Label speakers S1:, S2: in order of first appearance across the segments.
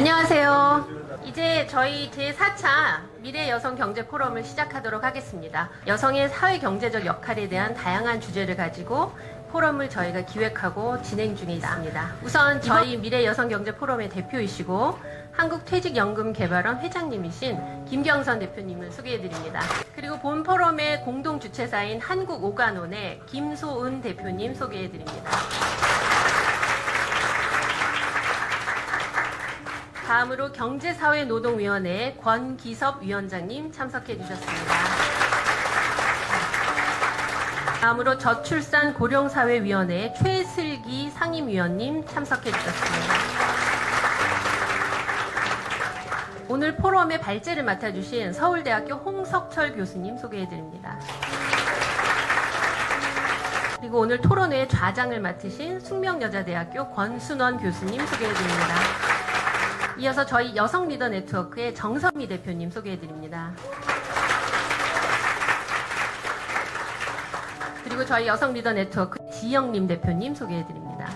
S1: 안녕하세요. 이제 저희 제4차 미래 여성 경제 포럼을 시작하도록 하겠습니다. 여성의 사회 경제적 역할에 대한 다양한 주제를 가지고 포럼을 저희가 기획하고 진행 중에 있습니다. 우선 저희 미래 여성 경제 포럼의 대표이시고 한국퇴직연금개발원 회장님이신 김경선 대표님을 소개해드립니다. 그리고 본 포럼의 공동 주최사인 한국오간원의 김소은 대표님 소개해드립니다. 다음으로 경제사회노동위원회 권기섭 위원장님 참석해 주셨습니다. 다음으로 저출산 고령사회위원회 최슬기 상임위원님 참석해 주셨습니다. 오늘 포럼의 발제를 맡아주신 서울대학교 홍석철 교수님 소개해 드립니다. 그리고 오늘 토론회 좌장을 맡으신 숙명여자대학교 권순원 교수님 소개해 드립니다. 이어서 저희 여성 리더 네트워크의 정선미 대표님 소개해드립니다. 그리고 저희 여성 리더 네트워크 지영림 대표님 소개해드립니다.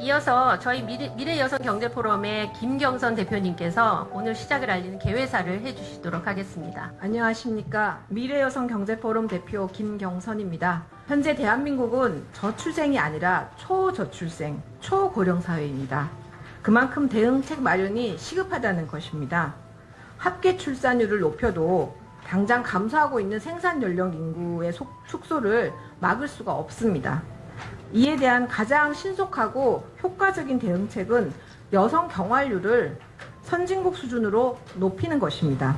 S1: 이어서 저희 미래 여성 경제 포럼의 김경선 대표님께서 오늘 시작을 알리는 개회사를 해주시도록 하겠습니다.
S2: 안녕하십니까. 미래여성경제포럼 대표 김경선입니다. 현재 대한민국은 저출생이 아니라 초저출생, 초고령사회입니다. 그만큼 대응책 마련이 시급하다는 것입니다. 합계 출산율을 높여도 당장 감소하고 있는 생산연령 인구의 축소를 막을 수가 없습니다. 이에 대한 가장 신속하고 효과적인 대응책은 여성 경활률을 선진국 수준으로 높이는 것입니다.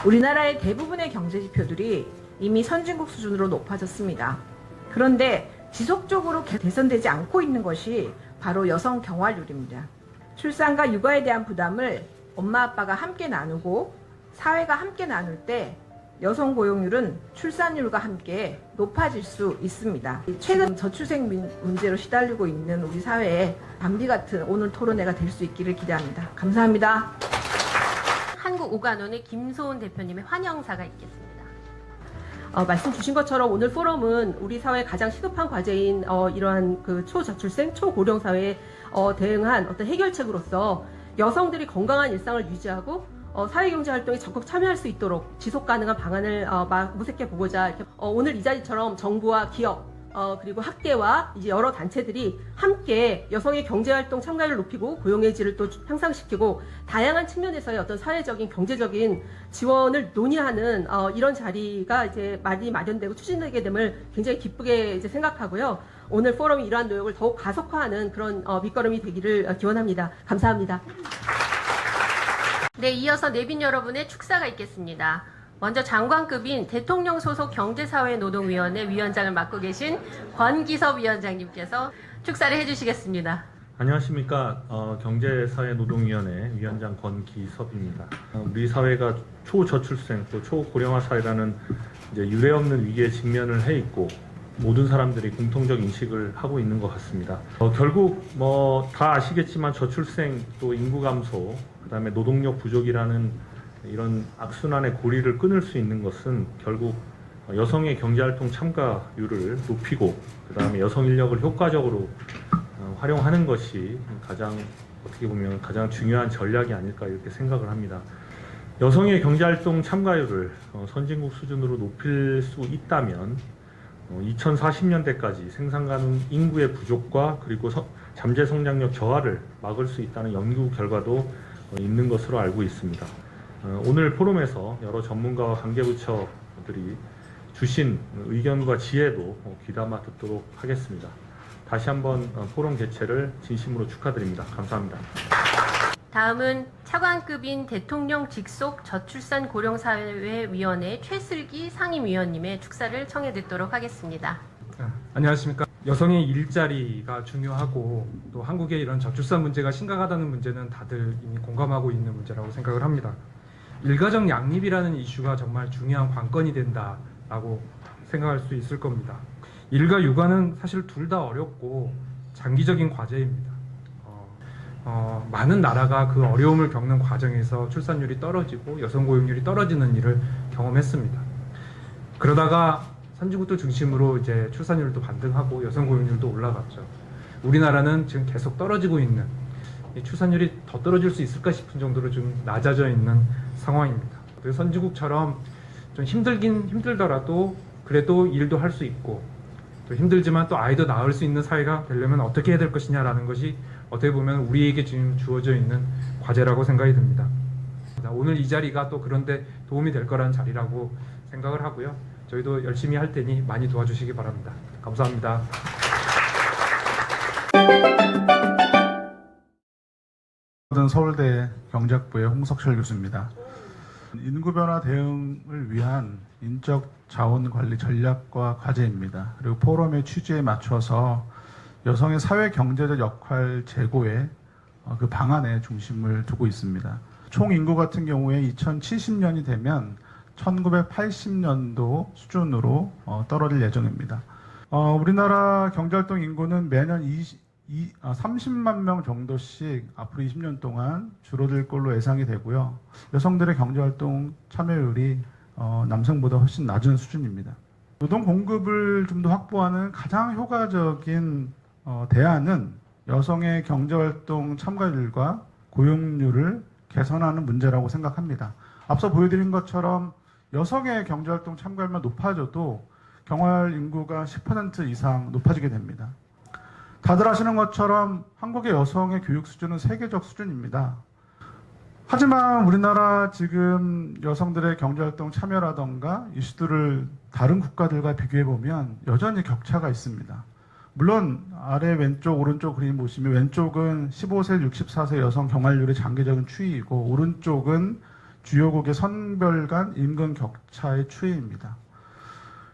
S2: 우리나라의 대부분의 경제 지표들이 이미 선진국 수준으로 높아졌습니다. 그런데 지속적으로 개선되지 않고 있는 것이 바로 여성 경활률입니다. 출산과 육아에 대한 부담을 엄마 아빠가 함께 나누고 사회가 함께 나눌 때 여성 고용률은 출산율과 함께 높아질 수 있습니다. 최근 저출생 문제로 시달리고 있는 우리 사회에 담비 같은 오늘 토론회가 될 수 있기를 기대합니다. 감사합니다.
S1: 한국오간원의 김소은 대표님의 환영사가 있겠습니다.
S3: 말씀 주신 것처럼 오늘 포럼은 우리 사회의 가장 시급한 과제인 이러한 그 초저출생, 초고령 사회에 대응한 어떤 해결책으로서 여성들이 건강한 일상을 유지하고 사회경제활동에 적극 참여할 수 있도록 지속가능한 방안을 모색해 보고자 이렇게 오늘 이 자리처럼 정부와 기업 그리고 학계와 이제 여러 단체들이 함께 여성의 경제활동 참가율을 높이고 고용의 질을 또 향상시키고 다양한 측면에서의 어떤 사회적인 경제적인 지원을 논의하는 이런 자리가 이제 많이 마련되고 추진되게 됨을 굉장히 기쁘게 이제 생각하고요. 오늘 포럼이 이러한 노력을 더욱 가속화하는 그런 밑거름이 되기를 기원합니다. 감사합니다.
S1: 네, 이어서 내빈 여러분의 축사가 있겠습니다. 먼저 장관급인 대통령 소속 경제사회노동위원회 위원장을 맡고 계신 권기섭 위원장님께서 축사를 해주시겠습니다.
S4: 안녕하십니까. 경제사회노동위원회 위원장 권기섭입니다. 우리 사회가 초저출생 또 초고령화 사회라는 이제 유례없는 위기에 직면을 해 있고 모든 사람들이 공통적 인식을 하고 있는 것 같습니다. 결국 다 아시겠지만 저출생 또 인구 감소 그다음에 노동력 부족이라는 이런 악순환의 고리를 끊을 수 있는 것은 결국 여성의 경제활동 참가율을 높이고 그다음에 여성 인력을 효과적으로 활용하는 것이 어떻게 보면 가장 중요한 전략이 아닐까 이렇게 생각을 합니다. 여성의 경제활동 참가율을 선진국 수준으로 높일 수 있다면 2040년대까지 생산 가능 인구의 부족과 그리고 잠재 성장력 저하를 막을 수 있다는 연구 결과도 있는 것으로 알고 있습니다. 오늘 포럼에서 여러 전문가와 관계부처들이 주신 의견과 지혜도 귀담아 듣도록 하겠습니다. 다시 한번 포럼 개최를 진심으로 축하드립니다. 감사합니다.
S1: 다음은 차관급인 대통령 직속 저출산 고령사회위원회 최슬기 상임위원님의 축사를 청해 듣도록 하겠습니다.
S5: 안녕하십니까. 여성의 일자리가 중요하고 또 한국의 이런 저출산 문제가 심각하다는 문제는 다들 이미 공감하고 있는 문제라고 생각을 합니다. 일가정 양립이라는 이슈가 정말 중요한 관건이 된다라고 생각할 수 있을 겁니다. 일과 육아는 사실 둘 다 어렵고 장기적인 과제입니다. 많은 나라가 그 어려움을 겪는 과정에서 출산율이 떨어지고 여성 고용률이 떨어지는 일을 경험했습니다. 그러다가 선진국들 중심으로 이제 출산율도 반등하고 여성 고용률도 올라갔죠. 우리나라는 지금 계속 떨어지고 있는, 이 출산율이 더 떨어질 수 있을까 싶은 정도로 좀 낮아져 있는 상황입니다. 그래서 선진국처럼 좀 힘들긴 힘들더라도 그래도 일도 할 수 있고, 또 힘들지만 또 아이도 낳을 수 있는 사회가 되려면 어떻게 해야 될 것이냐라는 것이 어떻게 보면 우리에게 지금 주어져 있는 과제라고 생각이 듭니다. 오늘 이 자리가 또 그런데 도움이 될 거라는 자리라고 생각을 하고요. 저희도 열심히 할 테니 많이 도와주시기 바랍니다. 감사합니다.
S6: 서울대 경제학부의 홍석철 교수입니다. 인구 변화 대응을 위한 인적 자원 관리 전략과 과제입니다. 그리고 포럼의 취지에 맞춰서 여성의 사회 경제적 역할 제고에 그 방안에 중심을 두고 있습니다. 총 인구 같은 경우에 2070년이 되면 1980년도 수준으로 떨어질 예정입니다. 우리나라 경제활동 인구는 매년 30만 명 정도씩 앞으로 20년 동안 줄어들 걸로 예상이 되고요. 여성들의 경제활동 참여율이 남성보다 훨씬 낮은 수준입니다. 노동 공급을 좀 더 확보하는 가장 효과적인 대안은 여성의 경제활동 참가율과 고용률을 개선하는 문제라고 생각합니다. 앞서 보여드린 것처럼 여성의 경제활동 참가율만 높아져도 경활 인구가 10% 이상 높아지게 됩니다. 다들 아시는 것처럼 한국의 여성의 교육 수준은 세계적 수준입니다. 하지만 우리나라 지금 여성들의 경제활동 참여라던가 이슈들을 다른 국가들과 비교해보면 여전히 격차가 있습니다. 물론 아래 왼쪽 오른쪽 그림 보시면 왼쪽은 15세 64세 여성 경활률의 장기적인 추이이고 오른쪽은 주요국의 성별 간 임금 격차의 추이입니다.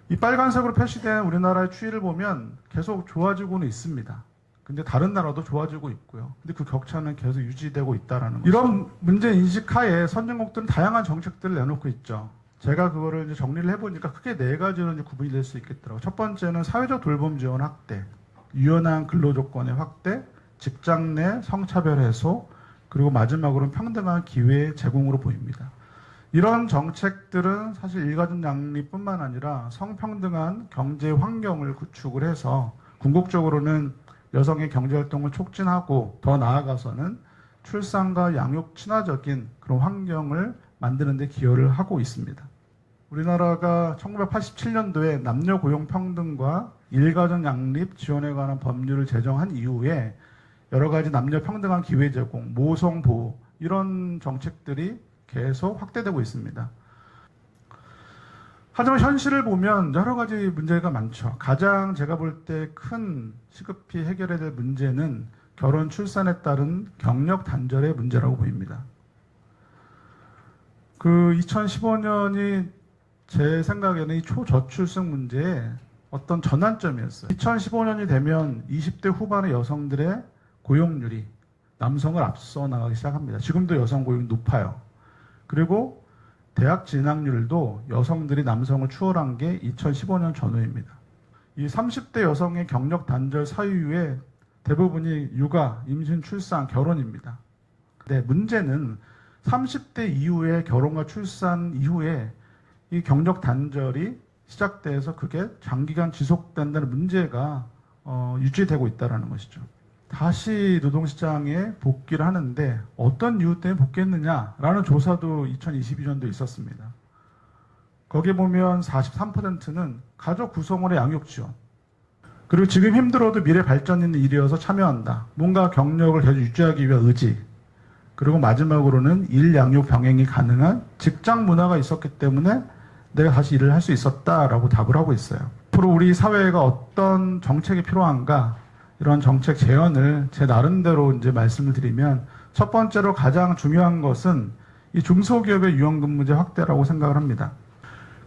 S6: 이 빨간색으로 표시된 우리나라의 추이를 보면 계속 좋아지고는 있습니다. 근데 다른 나라도 좋아지고 있고요. 근데 그 격차는 계속 유지되고 있다는 거죠. 이런 문제 인식하에 선진국들은 다양한 정책들을 내놓고 있죠. 제가 그거를 이제 정리를 해보니까 크게 4가지로 이제 구분이 될 수 있겠더라고요. 첫 번째는 사회적 돌봄 지원 확대, 유연한 근로 조건의 확대, 직장 내 성차별 해소, 그리고 마지막으로는 평등한 기회 제공으로 보입니다. 이런 정책들은 사실 일가족 양립뿐만 아니라 성평등한 경제 환경을 구축을 해서 궁극적으로는 여성의 경제활동을 촉진하고 더 나아가서는 출산과 양육 친화적인 그런 환경을 만드는 데 기여를 하고 있습니다. 우리나라가 1987년도에 남녀 고용 평등과 일가족 양립 지원에 관한 법률을 제정한 이후에 여러 가지 남녀 평등한 기회 제공, 모성 보호 이런 정책들이 계속 확대되고 있습니다. 하지만 현실을 보면 여러 가지 문제가 많죠. 가장 제가 볼 때 큰 시급히 해결해야 될 문제는 결혼 출산에 따른 경력 단절의 문제라고 보입니다. 그 2015년이 제 생각에는 이 초저출생 문제의 어떤 전환점이었어요. 2015년이 되면 20대 후반의 여성들의 고용률이 남성을 앞서 나가기 시작합니다. 지금도 여성 고용이 높아요. 그리고 대학 진학률도 여성들이 남성을 추월한 게 2015년 전후입니다. 이 30대 여성의 경력 단절 사유의 대부분이 육아, 임신, 출산, 결혼입니다. 근데 문제는 30대 이후에 결혼과 출산 이후에 이 경력 단절이 시작돼서 그게 장기간 지속된다는 문제가 유지되고 있다는 것이죠. 다시 노동시장에 복귀를 하는데 어떤 이유 때문에 복귀했느냐라는 조사도 2022년도에 있었습니다. 거기에 보면 43%는 가족 구성원의 양육 지원, 그리고 지금 힘들어도 미래 발전 있는 일이어서 참여한다. 뭔가 경력을 계속 유지하기 위한 의지, 그리고 마지막으로는 일 양육 병행이 가능한 직장 문화가 있었기 때문에 내가 다시 일을 할 수 있었다라고 답을 하고 있어요. 앞으로 우리 사회가 어떤 정책이 필요한가, 이런 정책 제언을 제 나름대로 이제 말씀을 드리면, 첫 번째로 가장 중요한 것은 이 중소기업의 유연근무제 확대라고 생각을 합니다.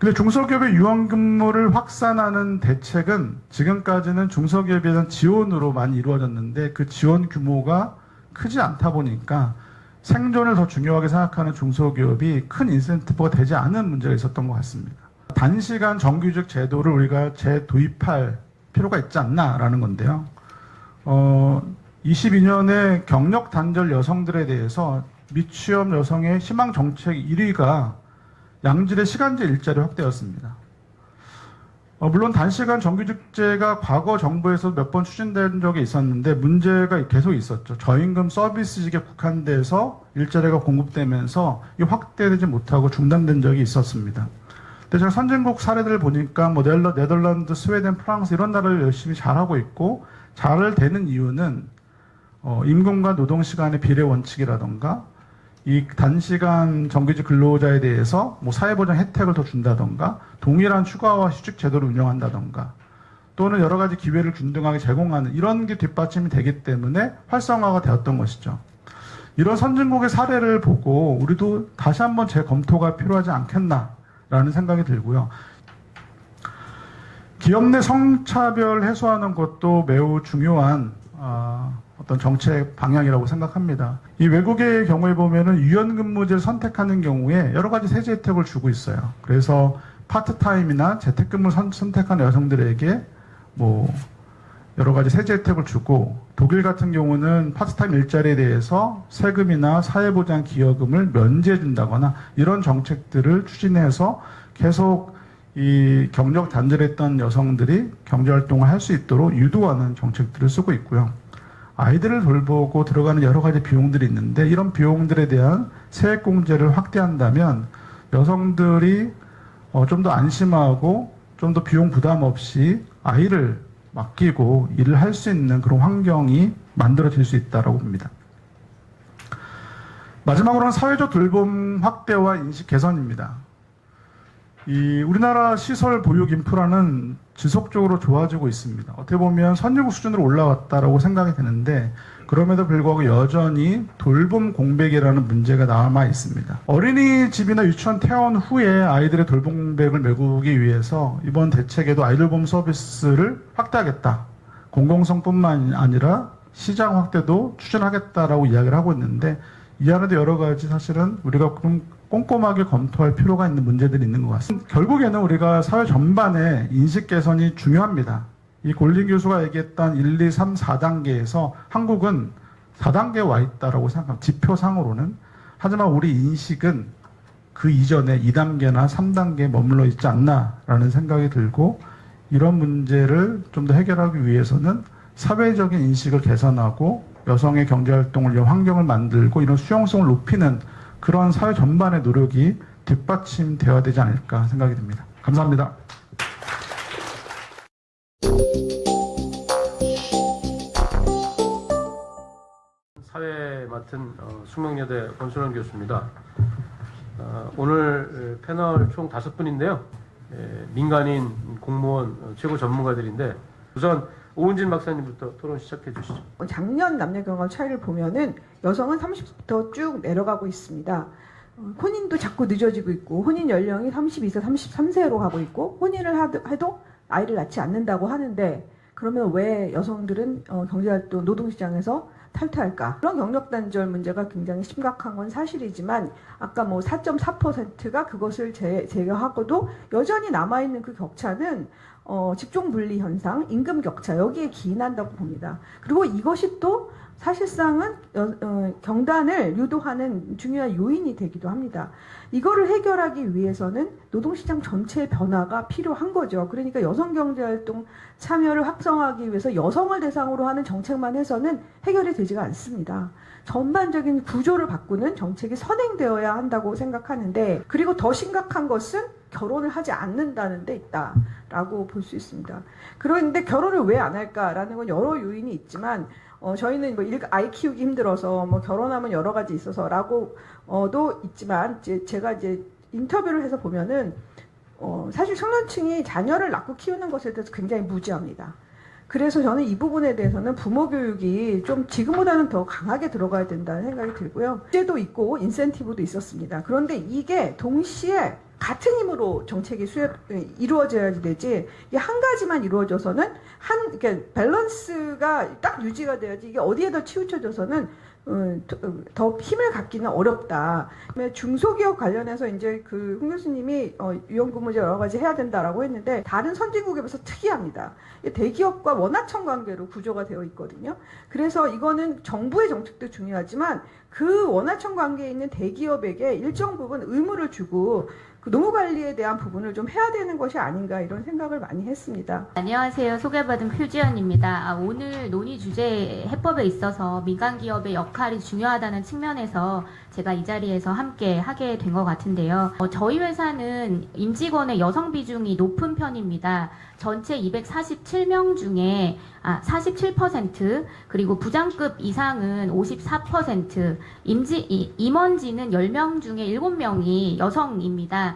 S6: 근데 중소기업의 유연근무를 확산하는 대책은 지금까지는 중소기업에 대한 지원으로 많이 이루어졌는데 그 지원 규모가 크지 않다 보니까 생존을 더 중요하게 생각하는 중소기업이 큰 인센티브가 되지 않은 문제가 있었던 것 같습니다. 단시간 정규직 제도를 우리가 재도입할 필요가 있지 않나라는 건데요. 22년에 경력 단절 여성들에 대해서 미취업 여성의 희망 정책 1위가 양질의 시간제 일자리 확대였습니다. 물론 단시간 정규직제가 과거 정부에서 몇 번 추진된 적이 있었는데 문제가 계속 있었죠. 저임금 서비스직에 국한돼서 일자리가 공급되면서 이 확대되지 못하고 중단된 적이 있었습니다. 근데 제가 선진국 사례들을 보니까 뭐 네덜란드, 스웨덴, 프랑스 이런 나라를 열심히 잘하고 있고 잘 되는 이유는 임금과 노동 시간의 비례 원칙이라던가 이 단시간 정규직 근로자에 대해서 뭐 사회보장 혜택을 더 준다던가 동일한 휴가와 휴직 제도를 운영한다던가 또는 여러 가지 기회를 균등하게 제공하는 이런 게 뒷받침이 되기 때문에 활성화가 되었던 것이죠. 이런 선진국의 사례를 보고 우리도 다시 한번 재검토가 필요하지 않겠나라는 생각이 들고요. 기업 내 성차별 해소하는 것도 매우 중요한 어떤 정책 방향이라고 생각합니다. 이 외국의 경우에 보면은 유연근무제를 선택하는 경우에 여러 가지 세제 혜택을 주고 있어요. 그래서 파트타임이나 재택근무를 선택하는 여성들에게 뭐 여러 가지 세제 혜택을 주고 독일 같은 경우는 파트타임 일자리에 대해서 세금이나 사회보장 기여금을 면제해 준다거나 이런 정책들을 추진해서 계속 이 경력 단절했던 여성들이 경제활동을 할 수 있도록 유도하는 정책들을 쓰고 있고요. 아이들을 돌보고 들어가는 여러 가지 비용들이 있는데 이런 비용들에 대한 세액공제를 확대한다면 여성들이 좀 더 안심하고 좀 더 비용 부담 없이 아이를 맡기고 일을 할 수 있는 그런 환경이 만들어질 수 있다고 봅니다. 마지막으로는 사회적 돌봄 확대와 인식 개선입니다. 우리나라 시설 보육 인프라는 지속적으로 좋아지고 있습니다. 어떻게 보면 선진국 수준으로 올라왔다라고 생각이 되는데 그럼에도 불구하고 여전히 돌봄 공백이라는 문제가 남아 있습니다. 어린이집이나 유치원 퇴원 후에 아이들의 돌봄 공백을 메우기 위해서 이번 대책에도 아이돌봄 서비스를 확대하겠다. 공공성뿐만 아니라 시장 확대도 추진하겠다라고 이야기를 하고 있는데 이 안에도 여러 가지 사실은 우리가 좀 꼼꼼하게 검토할 필요가 있는 문제들이 있는 것 같습니다. 결국에는 우리가 사회 전반의 인식 개선이 중요합니다. 이 골린 교수가 얘기했던 1, 2, 3, 4단계에서 한국은 4단계에 와 있다고 생각합니다. 지표상으로는. 하지만 우리 인식은 그 이전에 2단계나 3단계에 머물러 있지 않나라는 생각이 들고 이런 문제를 좀 더 해결하기 위해서는 사회적인 인식을 개선하고 여성의 경제활동을 위한 환경을 만들고 이런 수용성을 높이는 그런 사회 전반의 노력이 뒷받침되어야 되지 않을까 생각이 듭니다. 감사합니다.
S7: 사회 맡은 숙명여대 권순원 교수입니다. 오늘 패널 총 5분인데요. 민간인, 공무원, 최고 전문가들인데 우선 오은진 박사님부터 토론 시작해 주시죠.
S8: 작년 남녀 경험 차이를 보면은 여성은 30부터 쭉 내려가고 있습니다. 혼인도 자꾸 늦어지고 있고 혼인 연령이 32세, 33세로 가고 있고 혼인을 해도 아이를 낳지 않는다고 하는데 그러면 왜 여성들은 경제활동 노동시장에서 탈퇴할까? 그런 경력 단절 문제가 굉장히 심각한 건 사실이지만 아까 뭐 4.4%가 그것을 제거하고도 여전히 남아있는 그 격차는 직종 분리 현상, 임금 격차 여기에 기인한다고 봅니다. 그리고 이것이 또 사실상은 경단을 유도하는 중요한 요인이 되기도 합니다. 이거를 해결하기 위해서는 노동시장 전체의 변화가 필요한 거죠. 그러니까 여성 경제활동 참여를 확성하기 위해서 여성을 대상으로 하는 정책만 해서는 해결이 되지가 않습니다. 전반적인 구조를 바꾸는 정책이 선행되어야 한다고 생각하는데 그리고 더 심각한 것은 결혼을 하지 않는다는 데 있다라고 볼 수 있습니다. 그런데 결혼을 왜 안 할까라는 건 여러 요인이 있지만 저희는 뭐 아이 키우기 힘들어서 뭐 결혼하면 여러 가지 있어서라고도 있지만 제가 이제 인터뷰를 해서 보면은 사실 청년층이 자녀를 낳고 키우는 것에 대해서 굉장히 무지합니다. 그래서 저는 이 부분에 대해서는 부모 교육이 좀 지금보다는 더 강하게 들어가야 된다는 생각이 들고요. 제도 있고 인센티브도 있었습니다. 그런데 이게 동시에 같은 힘으로 정책이 이루어져야 되지 이게 한 가지만 이루어져서는 이렇게 밸런스가 딱 유지가 돼야지 이게 어디에 더 치우쳐져서는 더 힘을 갖기는 어렵다. 중소기업 관련해서 이제 홍 교수님이 유연근무제 여러 가지 해야 된다라고 했는데 다른 선진국에 비해서 특이합니다. 대기업과 원하청 관계로 구조가 되어 있거든요. 그래서 이거는 정부의 정책도 중요하지만 그 원하청 관계에 있는 대기업에게 일정 부분 의무를 주고 그 노무 관리에 대한 부분을 좀 해야 되는 것이 아닌가 이런 생각을 많이 했습니다.
S9: 안녕하세요. 소개받은 표지연입니다. 오늘 논의 주제 해법에 있어서 민간 기업의 역할이 중요하다는 측면에서 제가 이 자리에서 함께 하게 된 것 같은데요. 저희 회사는 임직원의 여성 비중이 높은 편입니다. 전체 247명 중에 47%, 그리고 부장급 이상은 54%, 임원진은 10명 중에 7명이 여성입니다.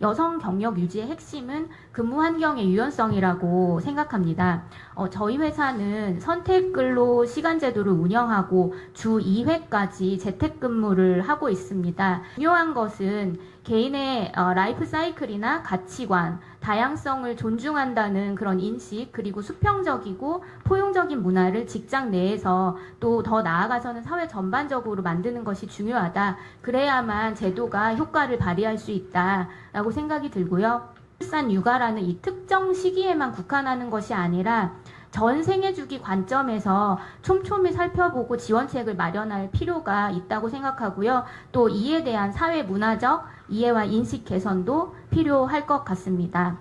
S9: 여성 경력 유지의 핵심은 근무 환경의 유연성이라고 생각합니다. 저희 회사는 선택근로 시간제도를 운영하고 주 2회까지 재택근무를 하고 있습니다. 중요한 것은 개인의 라이프 사이클이나 가치관, 다양성을 존중한다는 그런 인식, 그리고 수평적이고 포용적인 문화를 직장 내에서 또 더 나아가서는 사회 전반적으로 만드는 것이 중요하다. 그래야만 제도가 효과를 발휘할 수 있다라고 생각이 들고요. 출산 육아라는 이 특정 시기에만 국한하는 것이 아니라 전 생애주기 관점에서 촘촘히 살펴보고 지원책을 마련할 필요가 있다고 생각하고요. 또 이에 대한 사회 문화적 이해와 인식 개선도 필요할 것 같습니다.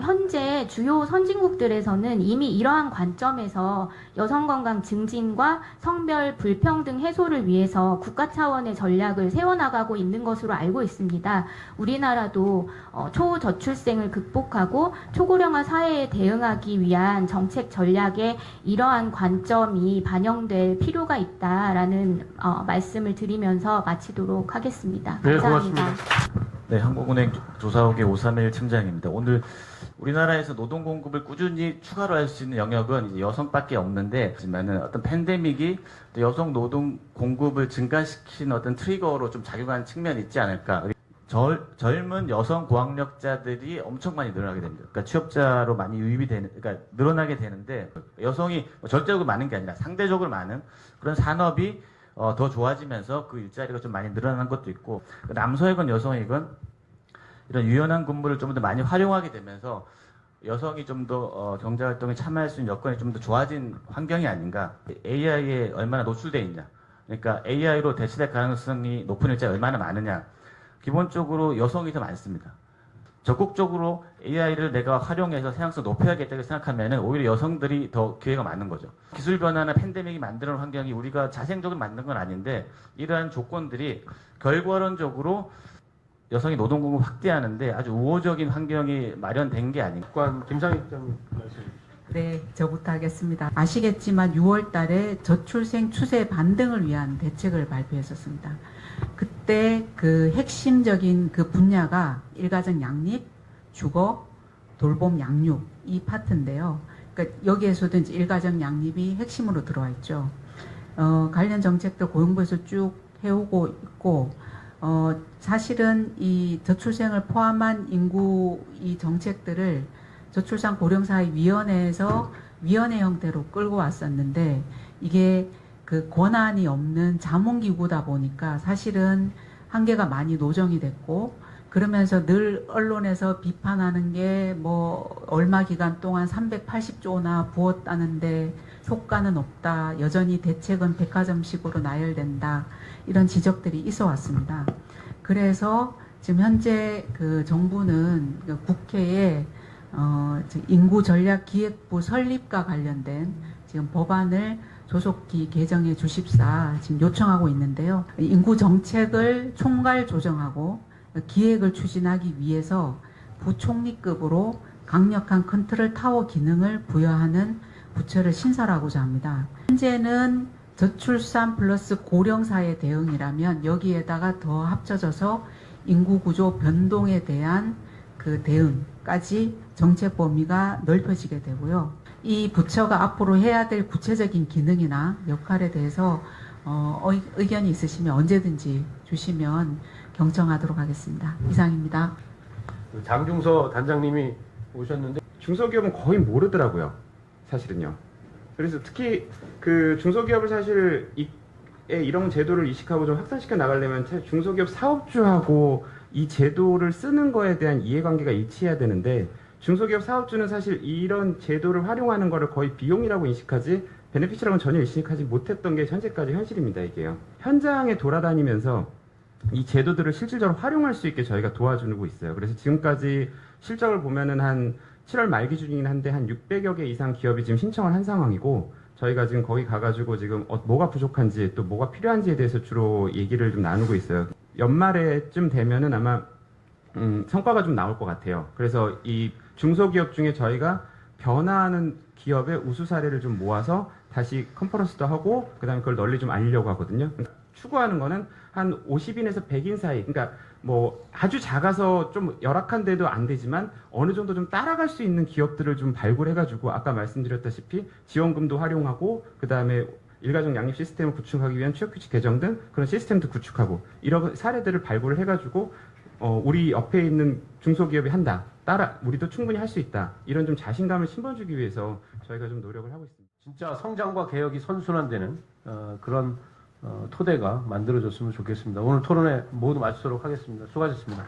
S9: 현재 주요 선진국들에서는 이미 이러한 관점에서 여성 건강 증진과 성별 불평등 해소를 위해서 국가 차원의 전략을 세워나가고 있는 것으로 알고 있습니다. 우리나라도 초저출생을 극복하고 초고령화 사회에 대응하기 위한 정책 전략에 이러한 관점이 반영될 필요가 있다라는 말씀을 드리면서 마치도록 하겠습니다.
S7: 네,
S9: 감사합니다.
S7: 고맙습니다.
S10: 네, 한국은행 조사국의 531 팀장입니다. 오늘 우리나라에서 노동 공급을 꾸준히 추가로 할 수 있는 영역은 이제 여성밖에 없는데, 하지만은 어떤 팬데믹이 또 여성 노동 공급을 증가시킨 어떤 트리거로 좀 작용한 측면이 있지 않을까. 젊은 여성 고학력자들이 엄청 많이 늘어나게 됩니다. 그러니까 취업자로 많이 유입이 되는, 그러니까 늘어나게 되는데, 여성이 절대적으로 많은 게 아니라 상대적으로 많은 그런 산업이 더 좋아지면서 그 일자리가 좀 많이 늘어나는 것도 있고, 남성이건 여성이건 이런 유연한 근무를 좀 더 많이 활용하게 되면서 여성이 좀 더 경제활동에 참여할 수 있는 여건이 좀 더 좋아진 환경이 아닌가. AI에 얼마나 노출되어 있냐, 그러니까 AI로 대체될 가능성이 높은 일자리가 얼마나 많으냐. 기본적으로 여성이 더 많습니다. 적극적으로 AI를 내가 활용해서 생산성 높여야겠다고 생각하면 오히려 여성들이 더 기회가 많은 거죠. 기술 변화나 팬데믹이 만드는 환경이 우리가 자생적으로 만든 건 아닌데, 이러한 조건들이 결과론적으로 여성이 노동 공급 확대하는데 아주 우호적인 환경이 마련된 게 아닌가.
S7: 관 김상희 부장님 말씀.
S11: 네, 저부터 하겠습니다. 아시겠지만 6월 달에 저출생 추세 반등을 위한 대책을 발표했었습니다. 그때 그 핵심적인 그 분야가 일가정 양립, 주거, 돌봄 양육 이 파트인데요. 그러니까 여기에서도 이제 일가정 양립이 핵심으로 들어와 있죠. 관련 정책들 고용부에서 쭉 해오고 있고, 사실은 이 저출생을 포함한 인구 이 정책들을 저출산 고령사회위원회에서 위원회 형태로 끌고 왔었는데, 이게 그 권한이 없는 자문기구다 보니까 사실은 한계가 많이 노정이 됐고, 그러면서 늘 언론에서 비판하는 게 뭐 얼마 기간 동안 380조나 부었다는데 효과는 없다, 여전히 대책은 백화점식으로 나열된다, 이런 지적들이 있어 왔습니다. 그래서 지금 현재 그 정부는 국회에 인구전략기획부 설립과 관련된 지금 법안을 조속히 개정해 주십사 지금 요청하고 있는데요. 인구정책을 총괄 조정하고 기획을 추진하기 위해서 부총리급으로 강력한 컨트롤 타워 기능을 부여하는 부처를 신설하고자 합니다. 현재는 저출산 플러스 고령사회 대응이라면 여기에다가 더 합쳐져서 인구구조 변동에 대한 그 대응까지 정책 범위가 넓혀지게 되고요. 이 부처가 앞으로 해야 될 구체적인 기능이나 역할에 대해서 의견이 있으시면 언제든지 주시면 경청하도록 하겠습니다. 이상입니다.
S7: 장중서 단장님이 오셨는데,
S12: 중소기업은 거의 모르더라고요, 사실은요. 그래서 특히 그 중소기업을 사실 이런 제도를 이식하고 좀 확산시켜 나가려면 중소기업 사업주하고 이 제도를 쓰는 거에 대한 이해관계가 일치해야 되는데, 중소기업 사업주는 사실 이런 제도를 활용하는 거를 거의 비용이라고 인식하지 베네피시라고는 전혀 인식하지 못했던 게 현재까지 현실입니다. 이게요. 현장에 돌아다니면서 이 제도들을 실질적으로 활용할 수 있게 저희가 도와주고 있어요. 그래서 지금까지 실적을 보면은 한 7월 말 기준이긴 한데 한 600여 개 이상 기업이 지금 신청을 한 상황이고, 저희가 지금 거기 가가지고 지금 뭐가 부족한지 또 뭐가 필요한지에 대해서 주로 얘기를 좀 나누고 있어요. 연말에쯤 되면은 아마 성과가 좀 나올 것 같아요. 그래서 이 중소기업 중에 저희가 변화하는 기업의 우수 사례를 좀 모아서 다시 컨퍼런스도 하고 그다음에 그걸 널리 좀 알리려고 하거든요. 추구하는 거는 한 50인에서 100인 사이, 그러니까 뭐 아주 작아서 좀 열악한데도 안 되지만 어느 정도 좀 따라갈 수 있는 기업들을 좀 발굴해가지고 아까 말씀드렸다시피 지원금도 활용하고 그다음에 일가족 양립 시스템을 구축하기 위한 취업규칙 개정 등 그런 시스템도 구축하고 이런 사례들을 발굴을 해가지고 우리 옆에 있는 중소기업이 한다, 따라 우리도 충분히 할 수 있다, 이런 좀 자신감을 심어주기 위해서 저희가 좀 노력을 하고 있습니다.
S7: 진짜 성장과 개혁이 선순환되는 그런 토대가 만들어졌으면 좋겠습니다. 오늘 토론회 모두 마치도록 하겠습니다. 수고하셨습니다.